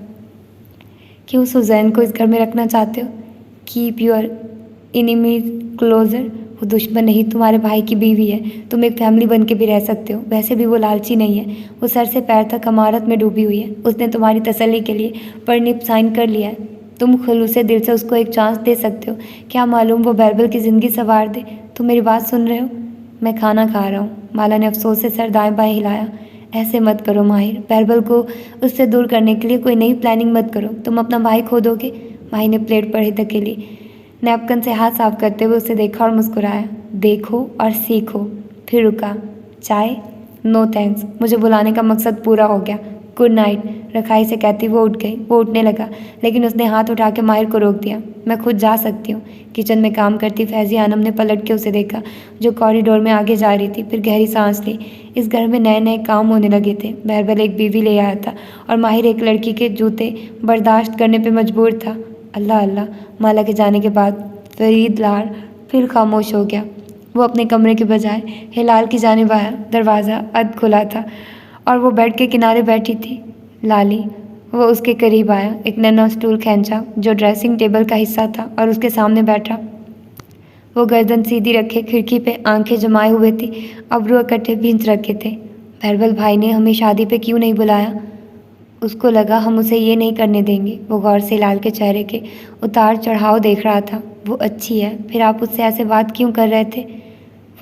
क्यों सुजैन को इस घर में रखना चाहते हो? Keep your enemies closer. वो दुश्मन नहीं, तुम्हारे भाई की बीवी है। तुम एक फैमिली बन के भी रह सकते हो। वैसे भी वो लालची नहीं है। वो सर से पैर तक अमारत में डूबी हुई है। उसने तुम्हारी तसल्ली के लिए परनिप साइन कर लिया है। तुम खुलूसे दिल से उसको एक चांस दे सकते हो। क्या मालूम वो बैरबल की ज़िंदगी संवार दे। तुम मेरी बात सुन रहे हो? मैं खाना खा रहा हूँ। माला ने अफसोस से सर दाएं बाएं हिलाया। ऐसे मत करो माहिर। बैरबल को उससे दूर करने के लिए कोई नई प्लानिंग मत करो। तुम अपना भाई खो दोगे। माही ने प्लेट पर ही धकेली। नैपकिन से हाथ साफ करते हुए उसे देखा और मुस्कुराया। देखो और सीखो। फिर रुका। चाय? नो थैंक्स, मुझे बुलाने का मकसद पूरा हो गया। गुड नाइट, रखाई से कहती वो उठ गई। वो उठने लगा, लेकिन उसने हाथ उठा के माहिर को रोक दिया। मैं खुद जा सकती हूँ। किचन में काम करती फैज़ी आनम ने पलट के उसे देखा, जो कॉरिडोर में आगे जा रही थी। फिर गहरी सांस ली। इस घर में नए नए काम होने लगे थे। बैरबल एक बीवी ले आया था और माहिर एक लड़की के जूते बर्दाश्त करने पर मजबूर था। अल्लाह अल्लाह। माला के जाने के बाद फरीद लार फिर खामोश हो गया। वो अपने कमरे के बजाय हिलाल की जानिब आया। दरवाज़ा अध खुला था और वो बेड के किनारे बैठी थी। लाली। वो उसके करीब आया, एक नन्हा स्टूल खींचा जो ड्रेसिंग टेबल का हिस्सा था और उसके सामने बैठा। वो गर्दन सीधी रखे खिड़की पे आंखें जमाए हुए थी, अब्रू इकट्ठे भींच रखे थे। बैरबल भाई ने हमें शादी पे क्यों नहीं बुलाया? उसको लगा हम उसे ये नहीं करने देंगे। वो गौर से लाल के चेहरे के उतार चढ़ाव देख रहा था। वो अच्छी है, फिर आप उससे ऐसे बात क्यों कर रहे थे?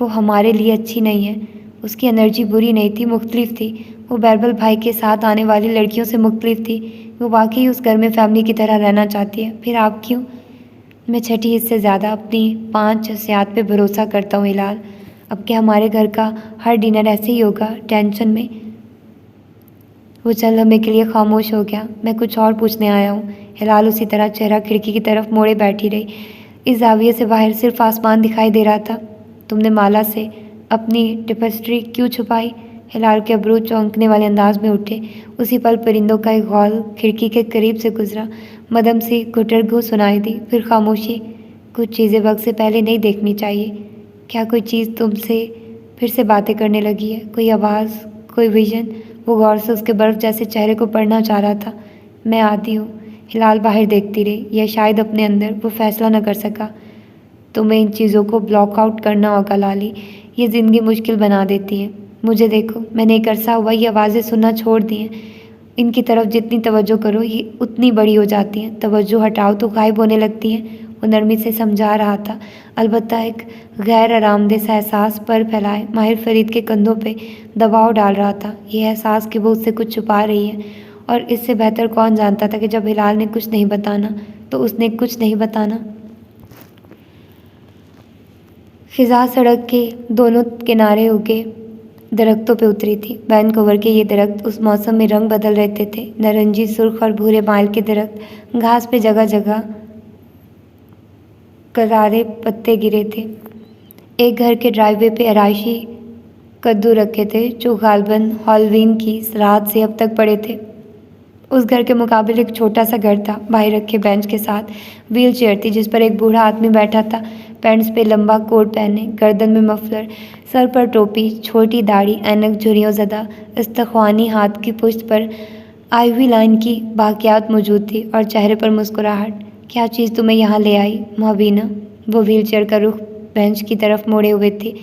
वो हमारे लिए अच्छी नहीं है। उसकी एनर्जी बुरी नहीं थी, मुख्तलिफ थी। वो बैरबल भाई के साथ आने वाली लड़कियों से मुख्तलिफ थी। वो वाकई उस घर में फैमिली की तरह रहना चाहती है। फिर आप क्यों? मैं छठी हिस्से ज़्यादा अपनी 5 हसियात पे भरोसा करता हूँ हिलाल। अब क्या हमारे घर का हर डिनर ऐसे ही होगा, टेंशन में? वो चंद लम्हे के लिए खामोश हो गया। मैं कुछ और पूछने आया हूँ। हिलाल उसी तरह चेहरा खिड़की की तरफ मोड़े बैठी रही। इस जाविये से बाहर सिर्फ आसमान दिखाई दे रहा था। तुमने माला से अपनी टेपेस्ट्री क्यों छुपाई? हिलाल के अब्रू चौंकने वाले अंदाज में उठे। उसी पल परिंदों का एक गौल खिड़की के करीब से गुजरा। मदम सी गुटरगू सुनाई दी, फिर खामोशी। कुछ चीज़ें वक्त से पहले नहीं देखनी चाहिए। क्या कोई चीज़ तुमसे फिर से बातें करने लगी है? कोई आवाज़, कोई विजन? वो गौर से उसके बर्फ़ जैसे चेहरे को पढ़ना चाह रहा था। मैं आती हूँ। हिलाल बाहर देखती रही, या शायद अपने अंदर। वो फैसला न कर सका। तुम्हें इन चीज़ों को ब्लॉक आउट करना होगा लाली। ये ज़िंदगी मुश्किल बना देती हैं। मुझे देखो, मैंने एक अरसा हुआ ये आवाज़ें सुनना छोड़ दी हैं। इनकी तरफ जितनी तवज्जो करो ये उतनी बड़ी हो जाती हैं। तवज्जो हटाओ तो गायब होने लगती हैं। वो नरमी से समझा रहा था, अलबत्ता एक गैर आरामदेह सा एहसास पर फैलाए माहिर फरीद के कंधों पे दबाव डाल रहा था। ये एहसास कि वो उससे कुछ छुपा रही है, और इससे बेहतर कौन जानता था कि जब हिलाल ने कुछ नहीं बताना तो उसने कुछ नहीं बताना। फिजा सड़क के दोनों किनारे उगे दरख्तों पे उतरी थी। वैनकूवर के ये दरख्त उस मौसम में रंग बदल रहते थे। नारंगी, सुर्ख और भूरे माइल के दरख्त, घास पे जगह जगह करारे पत्ते गिरे थे। एक घर के ड्राइववे पे आराइशी कद्दू रखे थे जो गालबन हॉलवीन की रात से अब तक पड़े थे। उस घर के मुकाबले एक छोटा सा घर था। बाहर रखे बेंच के साथ व्हील चेयर थी जिस पर एक बूढ़ा आदमी बैठा था, पैंट्स पे लंबा कोट पहने, गर्दन में मफलर, सर पर टोपी, छोटी दाढ़ी, ऐनक झुर्रियों ज़दा, इस्तख्वानी हाथ की पुश्त पर आई हुई लाइन की बाकियात मौजूद थी और चेहरे पर मुस्कुराहट। क्या चीज़ तुम्हें यहाँ ले आई मुबीना? वो व्हील चेयर का रुख बेंच की तरफ मोड़े हुए थी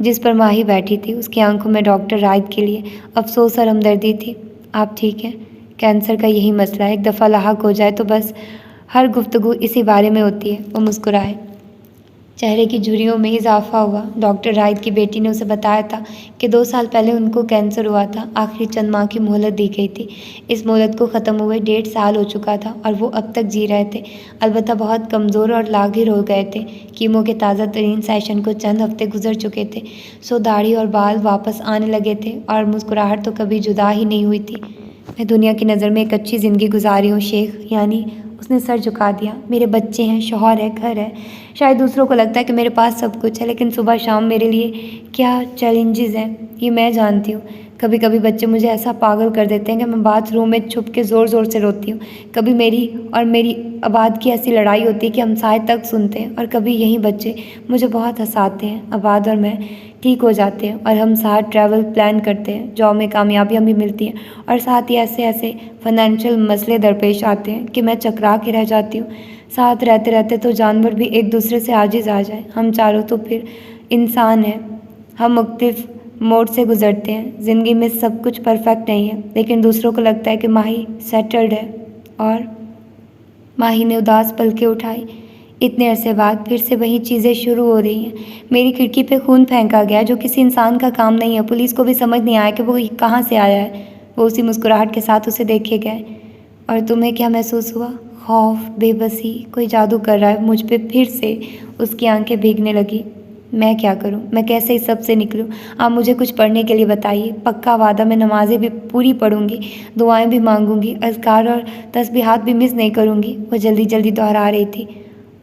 जिस पर माही बैठी थी। उसकी आंखों में डॉक्टर राइट के लिए अफसोस और हमदर्दी थी। आप ठीक हैं? कैंसर का यही मसला है, एक दफ़ा लाहक हो जाए तो बस हर गुफ्तगू इसी बारे में होती है। वो मुस्कुराए। चेहरे की झुर्रियों में इजाफा हुआ। डॉक्टर राइट की बेटी ने उसे बताया था कि 2 साल पहले उनको कैंसर हुआ था। आखिरी चंद माह की मोहलत दी गई थी। इस मोहलत को ख़त्म हुए 1.5 साल हो चुका था और वो अब तक जी रहे थे, अलबत्ता बहुत कमज़ोर और लागिर हो गए थे। कीमो के ताज़ा तरीन सेशन को चंद हफ्ते गुजर चुके थे, सो दाढ़ी और बाल वापस आने लगे थे और मुस्कुराहट तो कभी जुदा ही नहीं हुई थी। मैं दुनिया की नज़र में एक अच्छी ज़िंदगी गुजारी हूँ शेख, यानी उसने सर झुका दिया। मेरे बच्चे हैं, शौहर है, घर है। शायद दूसरों को लगता है कि मेरे पास सब कुछ है, लेकिन सुबह शाम मेरे लिए क्या चैलेंजेस हैं ये मैं जानती हूँ। कभी कभी बच्चे मुझे ऐसा पागल कर देते हैं कि मैं बाथरूम में छुप के ज़ोर ज़ोर से रोती हूँ। कभी मेरी और मेरी आबाद की ऐसी लड़ाई होती है कि हम साए तक सुनते हैं, और कभी यही बच्चे मुझे बहुत हंसाते हैं। आबाद और मैं ठीक हो जाते हैं और हम साथ ट्रैवल प्लान करते हैं। जॉब में कामयाबियाँ भी मिलती हैं और साथ ही ऐसे ऐसे फाइनेंशियल मसले दरपेश आते हैं कि मैं चकरा के रह जाती हूँ। साथ रहते रहते तो जानवर भी एक दूसरे से आजिज़ आ जाए। हम चारों तो फिर इंसान हैं। हम मुख्तलिफ मोड से गुजरते हैं। ज़िंदगी में सब कुछ परफेक्ट नहीं है, लेकिन दूसरों को लगता है कि माही सेटल्ड है। और माही ने उदास पलकें उठाई। इतने अरसे बाद फिर से वही चीज़ें शुरू हो रही हैं। मेरी खिड़की पे खून फेंका गया जो किसी इंसान का काम नहीं है। पुलिस को भी समझ नहीं आया कि वो कहाँ से आया है। वो उसी मुस्कुराहट के साथ उसे देखे गए। और तुम्हें क्या महसूस हुआ? खौफ, बेबसी, कोई जादू कर रहा है मुझ पे फिर से। उसकी आंखें भीगने लगी। मैं क्या करूं? मैं कैसे इस सब से निकलूं? आप मुझे कुछ पढ़ने के लिए बताइए। पक्का वादा, मैं नमाज़ें भी पूरी पढ़ूंगी, दुआएं भी मांगूंगी, अज़कार और तस्बीहात भी मिस नहीं करूंगी। वो जल्दी जल्दी दोहरा रही थी।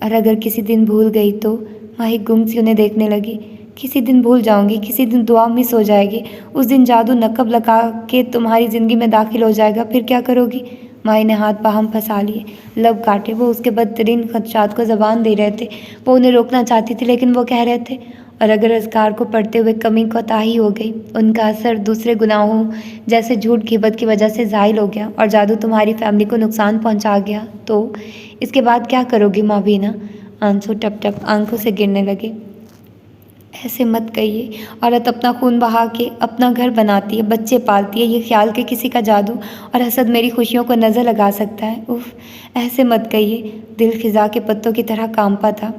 और अगर किसी दिन भूल गई तो? माही गुम सी उन्हें देखने लगी। किसी दिन भूल जाऊंगी, किसी दिन दुआ मिस हो जाएगी, उस दिन जादू नकब लगा के तुम्हारी ज़िंदगी में दाखिल हो जाएगा, फिर क्या करोगी? माही ने हाथ बाहम फंसा लिए, लब काटे। वो उसके बदतरीन खदशात को ज़बान दे रहे थे। वो उन्हें रोकना चाहती थी, लेकिन वो कह रहे थे, और अगर अज़कार को पढ़ते हुए कमी कोताही हो गई, उनका असर दूसरे गुनाहों जैसे झूठ गिबत की वजह से ज़ाइल हो गया और जादू तुम्हारी फैमिली को नुकसान पहुंचा गया, तो इसके बाद क्या करोगी मुबीना? आंसू टप टप आंखों से गिरने लगे। ऐसे मत कहिए। औरत अपना खून बहा के अपना घर बनाती है, बच्चे पालती है, ये ख्याल के किसी का जादू और हसद मेरी खुशियों को नज़र लगा सकता है। उफ, ऐसे मत कहिए। दिल खिजा के पत्तों की तरह कांपा था।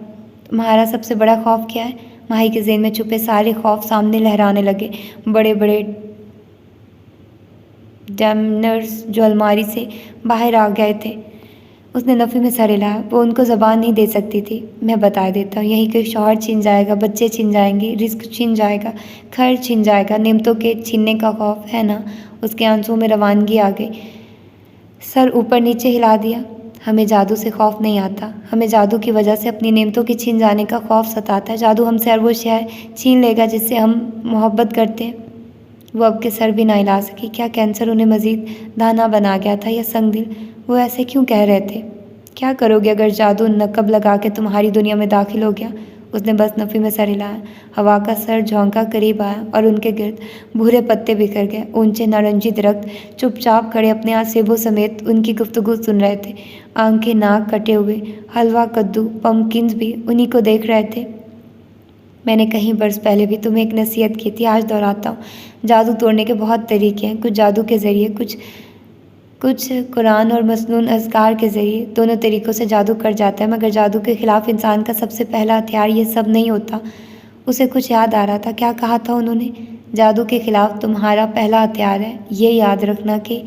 तुम्हारा सबसे बड़ा खौफ क्या है? माही के ज़हन में छुपे सारे खौफ सामने लहराने लगे। बड़े बड़े डैमनर्स जो अलमारी से बाहर आ गए थे। उसने नफ़ी में सर हिलाया। वो उनको ज़बान नहीं दे सकती थी। मैं बता देता हूँ, यहीं कोई शौहर छिन जाएगा, बच्चे छिन जाएंगे, रिस्क छिन जाएगा, घर छिन जाएगा, नेमतों के छीनने का खौफ है ना? उसके आंसुओं में रवानगी आ गई। सर ऊपर नीचे हिला दिया। हमें जादू से खौफ नहीं आता, हमें जादू की वजह से अपनी नेमतों के छीन जाने का खौफ सताता है। जादू हमसे हर वो शय छीन लेगा जिससे हम मोहब्बत करते हैं। वो अब के सर भी ना हिला सकी। क्या कैंसर उन्हें मज़ीद दाना बना गया था या संग दिल? वो ऐसे क्यों कह रहे थे? क्या करोगे अगर जादू नकब लगा के तुम्हारी दुनिया में दाखिल हो गया? उसने बस नफ़ी में सर हिलाया। हवा का सर झोंका करीब आया और उनके गिर्द भूरे पत्ते बिखर गए। ऊंचे नारंगी दरख्त चुपचाप खड़े अपने यहाँ सेबों समेत उनकी गुफ्तगू सुन रहे थे। आंखें नाक कटे हुए हलवा, कद्दू, पम्पकिन्स भी उन्हीं को देख रहे थे। मैंने कहीं बरस पहले भी तुम्हें एक नसीहत की थी, आज दोहराता हूँ। जादू तोड़ने के बहुत तरीके हैं। कुछ जादू के ज़रिए, कुछ कुरान और मसनून अज़कार के ज़रिए। दोनों तरीक़ों से जादू कर जाता है, मगर जादू के ख़िलाफ़ इंसान का सबसे पहला हथियार ये सब नहीं होता। उसे कुछ याद आ रहा था। क्या कहा था उन्होंने? जादू के ख़िलाफ़ तुम्हारा पहला हथियार है ये याद रखना कि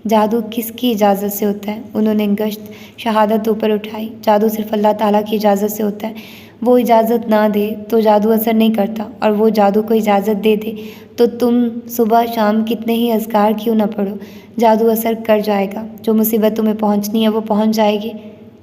जादू किसकी इजाज़त से होता है। उन्होंने गश्त शहादत ऊपर उठाई। जादू सिर्फ़ अल्लाह ताला की इजाज़त से होता है। वो इजाज़त ना दे तो जादू असर नहीं करता, और वो जादू को इजाज़त दे दे तो तुम सुबह शाम कितने ही अज़कार क्यों ना पढ़ो, जादू असर कर जाएगा। जो मुसीबत तुम्हें पहुंचनी है वो पहुंच जाएगी।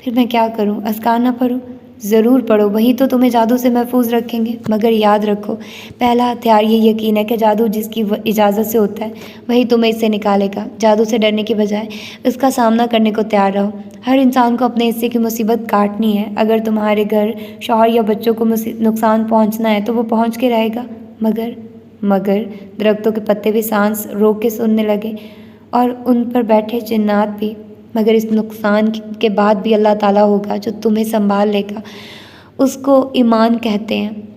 फिर मैं क्या करूं? अज़कार ना पढ़ूं? ज़रूर पढ़ो, वही तो तुम्हें जादू से महफूज रखेंगे। मगर याद रखो, पहला हथियार ये यकीन है कि जादू जिसकी इजाज़त से होता है वही तुम्हें इससे निकालेगा। जादू से डरने के बजाय इसका सामना करने को तैयार रहो। हर इंसान को अपने हिस्से की मुसीबत काटनी है। अगर तुम्हारे घर, शौहर या बच्चों को नुकसान पहुँचना है तो वो पहुँच के रहेगा। मगर दरख्तों के पत्ते भी सांस रोक के सुनने लगे और उन पर बैठे जिन्नात भी। मगर इस नुकसान के बाद भी अल्लाह ताला होगा जो तुम्हें संभाल लेगा। उसको ईमान कहते हैं।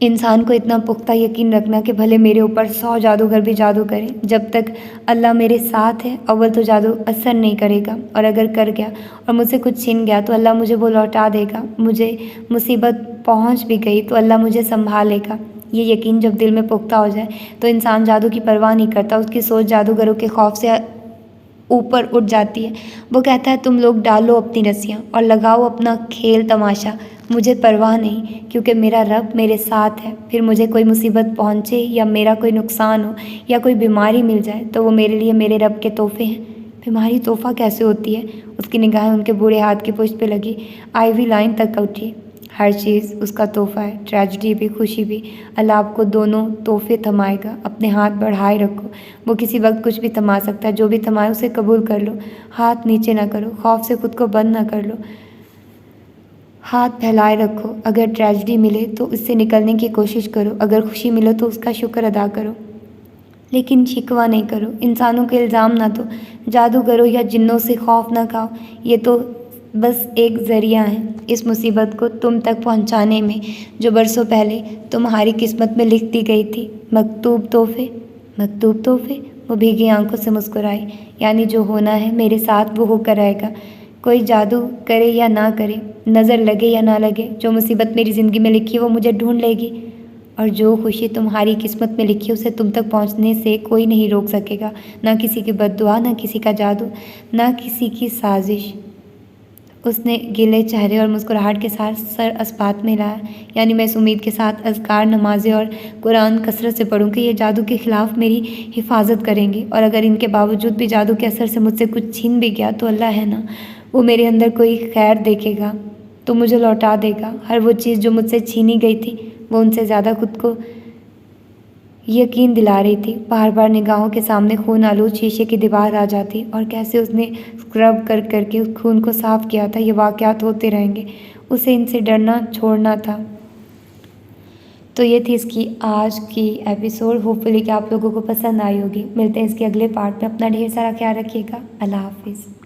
इंसान को इतना पुख्ता यकीन रखना कि भले मेरे ऊपर 100 जादूगर भी जादू करें, जब तक अल्लाह मेरे साथ है अव्वल तो जादू असर नहीं करेगा, और अगर कर गया और मुझसे कुछ छिन गया तो अल्लाह मुझे वो लौटा देगा। मुझे मुसीबत पहुंच भी गई तो अल्लाह मुझे संभालेगा। ये यकीन जब दिल में पुख्ता हो जाए तो इंसान जादू की परवाह नहीं करता। उसकी सोच जादूगरों के खौफ से ऊपर उठ जाती है। वो कहता है, तुम लोग डालो अपनी रस्सियाँ और लगाओ अपना खेल तमाशा, मुझे परवाह नहीं, क्योंकि मेरा रब मेरे साथ है। फिर मुझे कोई मुसीबत पहुँचे या मेरा कोई नुकसान हो या कोई बीमारी मिल जाए तो वो मेरे लिए मेरे रब के तोहफे हैं। बीमारी तोहफ़ा कैसे होती है? उसकी निगाहें उनके बूढ़े हाथ की पुष्ट पे लगी। आईवी लाइन तक उठी। हर चीज़ उसका तोहफ़ा है, ट्रेजिडी भी, खुशी भी। अल्लाह आपको दोनों तोहफे थमाएगा। अपने हाथ बढ़ाए रखो, वो किसी वक्त कुछ भी थमा सकता है। जो भी थमाए उसे कबूल कर लो। हाथ नीचे ना करो, खौफ से खुद को बंद ना कर लो। हाथ फैलाए रखो। अगर ट्रेजिडी मिले तो इससे निकलने की कोशिश करो, अगर खुशी मिले तो उसका शुक्र अदा करो, लेकिन शिकवा नहीं करो। इंसानों के इल्ज़ाम ना दो, जादूगरों या जिन्नों से खौफ ना खाओ। ये तो बस एक ज़रिया है इस मुसीबत को तुम तक पहुंचाने में, जो बरसों पहले तुम्हारी किस्मत में लिख दी गई थी। मकतूब तोहफे। वो भीगी आंखों से मुस्कुराई। यानी जो होना है मेरे साथ वो होकर रहेगा। कोई जादू करे या ना करे, नज़र लगे या ना लगे, जो मुसीबत मेरी ज़िंदगी में लिखी है वो मुझे ढूंढ लेगी। और जो खुशी तुम्हारी किस्मत में लिखी है उसे तुम तक पहुंचने से कोई नहीं रोक सकेगा। ना किसी की बद्दुआ, ना किसी का जादू, ना किसी की साजिश। उसने गीले चेहरे और मुस्कुराहट के साथ सर अस्पात में हिलाया। यानी मैं इस उम्मीद के साथ अज़कार, नमाज़ें और कुरान कसरत से पढ़ूँ कि ये जादू के ख़िलाफ़ मेरी हिफाजत करेंगे, और अगर इनके बावजूद भी जादू के असर से मुझसे कुछ छीन भी गया तो अल्लाह है ना, वो मेरे अंदर कोई खैर देखेगा तो मुझे लौटा देगा। हर वो चीज़ जो मुझसे छीनी गई थी वो उनसे ज़्यादा खुद को यकीन दिला रही थी। बार बार निगाहों के सामने खून आलूद शीशे की दीवार आ जाती और कैसे उसने स्क्रब कर करके उस खून को साफ़ किया था। ये वाक़यात होते रहेंगे, उसे इनसे डरना छोड़ना था। तो ये थी इसकी आज की एपिसोड। होपफुली कि आप लोगों को पसंद आई होगी। मिलते हैं इसके अगले पार्ट में। अपना ढेर सारा ख्याल रखिएगा। अल्लाह हाफिज़।